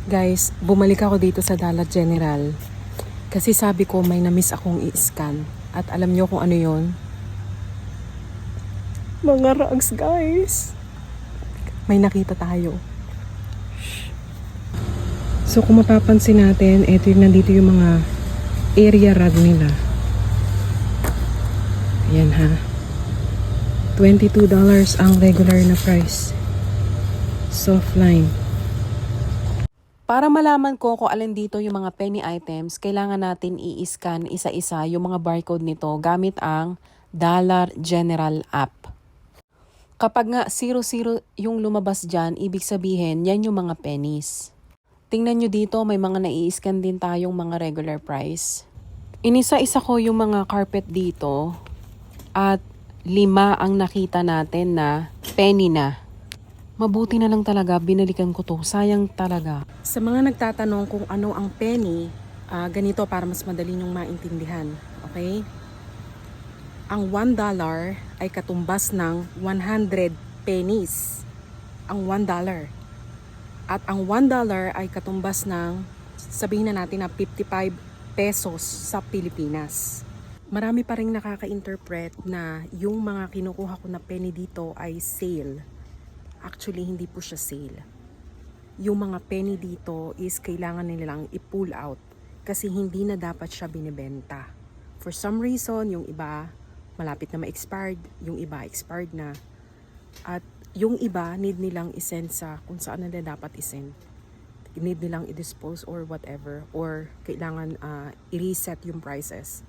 Guys, bumalik ako dito sa Dollar General kasi sabi ko may na-miss akong i-scan. At alam nyo kung ano yon? Mga rugs, guys. May nakita tayo. So kung mapapansin natin, nandito yung mga area rug nila. Ayan ha. $22 ang regular na price. Softline. Para malaman ko kung alin dito yung mga penny items, kailangan natin i-scan isa-isa yung mga barcode nito gamit ang Dollar General app. Kapag nga 00 yung lumabas dyan, ibig sabihin yan yung mga pennies. Tingnan nyo dito, may mga nai-scan din tayong mga regular price. Inisa-isa ko yung mga carpet dito at 5 ang nakita natin na penny na. Mabuti na lang talaga, binalikan ko to. Sayang talaga. Sa mga nagtatanong kung ano ang penny, ganito para mas madali nyong maintindihan. Okay? Ang $1 ay katumbas ng 100 pennies. Ang $1. At ang $1 ay katumbas ng, sabihin na natin na 55 pesos sa Pilipinas. Marami pa rin nakaka-interpret na yung mga kinukuha ko na penny dito ay sale. Actually, hindi po siya sale. Yung mga penny dito is kailangan nilang i-pull out kasi hindi na dapat siya binibenta. For some reason, yung iba malapit na ma-expired, yung iba expired na. At yung iba need nilang isend sa kung saan nila dapat isend. Need nilang i-dispose or whatever, or kailangan i-reset yung prices.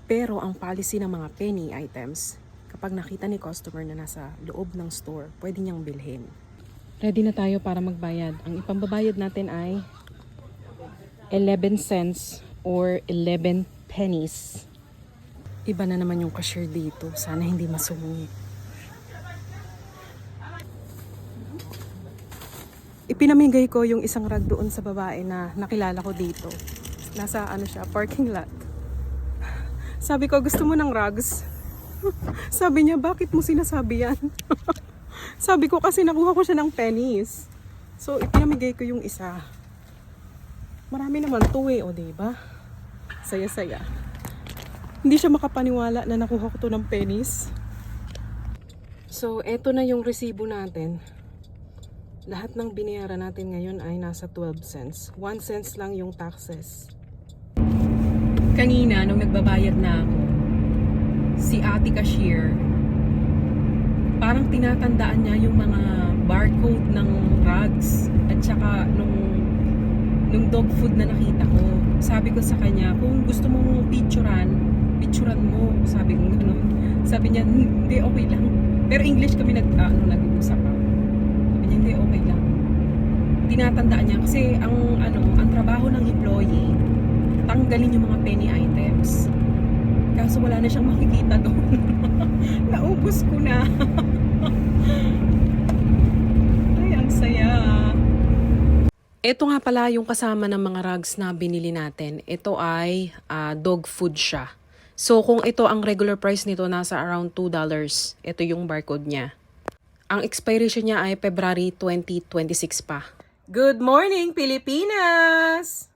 Pero ang policy ng mga penny items, kapag nakita ni customer na nasa loob ng store, pwede niyang bilhin. Ready na tayo para magbayad. Ang ipambabayad natin ay 11 cents or 11 pennies. Iba na naman yung cashier dito. Sana hindi masungit. Ipinamigay ko yung isang rug doon sa babae na nakilala ko dito. Nasa parking lot. Sabi ko, gusto mo ng rugs? Sabi niya, bakit mo sinasabi yan? Sabi ko, kasi nakuha ko siya ng pennies. So, ipinamigay ko yung isa. Marami naman to o diba? Saya-saya. Hindi siya makapaniwala na nakuha ko to ng pennies. So, eto na yung resibo natin. Lahat ng binayaran natin ngayon ay nasa 12 cents. 1 cents lang yung taxes. Kanina, nung nagbabayad na ako, si ate cashier, parang tinatandaan niya yung mga barcode ng rugs at saka nung dog food na nakita ko. Sabi ko sa kanya, kung gusto mong picturean mo. Sabi ko gano'n. Sabi niya, hindi, okay lang. Pero English kami nag-uusap pa. Sabi niya, hindi, okay lang. Tinatandaan niya kasi ang trabaho ng employee, tanggalin yung mga penny items. Kaso wala na siyang makikita doon. Naubos ko na. Ay, ang saya. Ito nga pala yung kasama ng mga rugs na binili natin. Ito ay dog food siya. So kung ito ang regular price nito, nasa around $2. Ito yung barcode niya. Ang expiration niya ay February 2026 pa. Good morning, Pilipinas!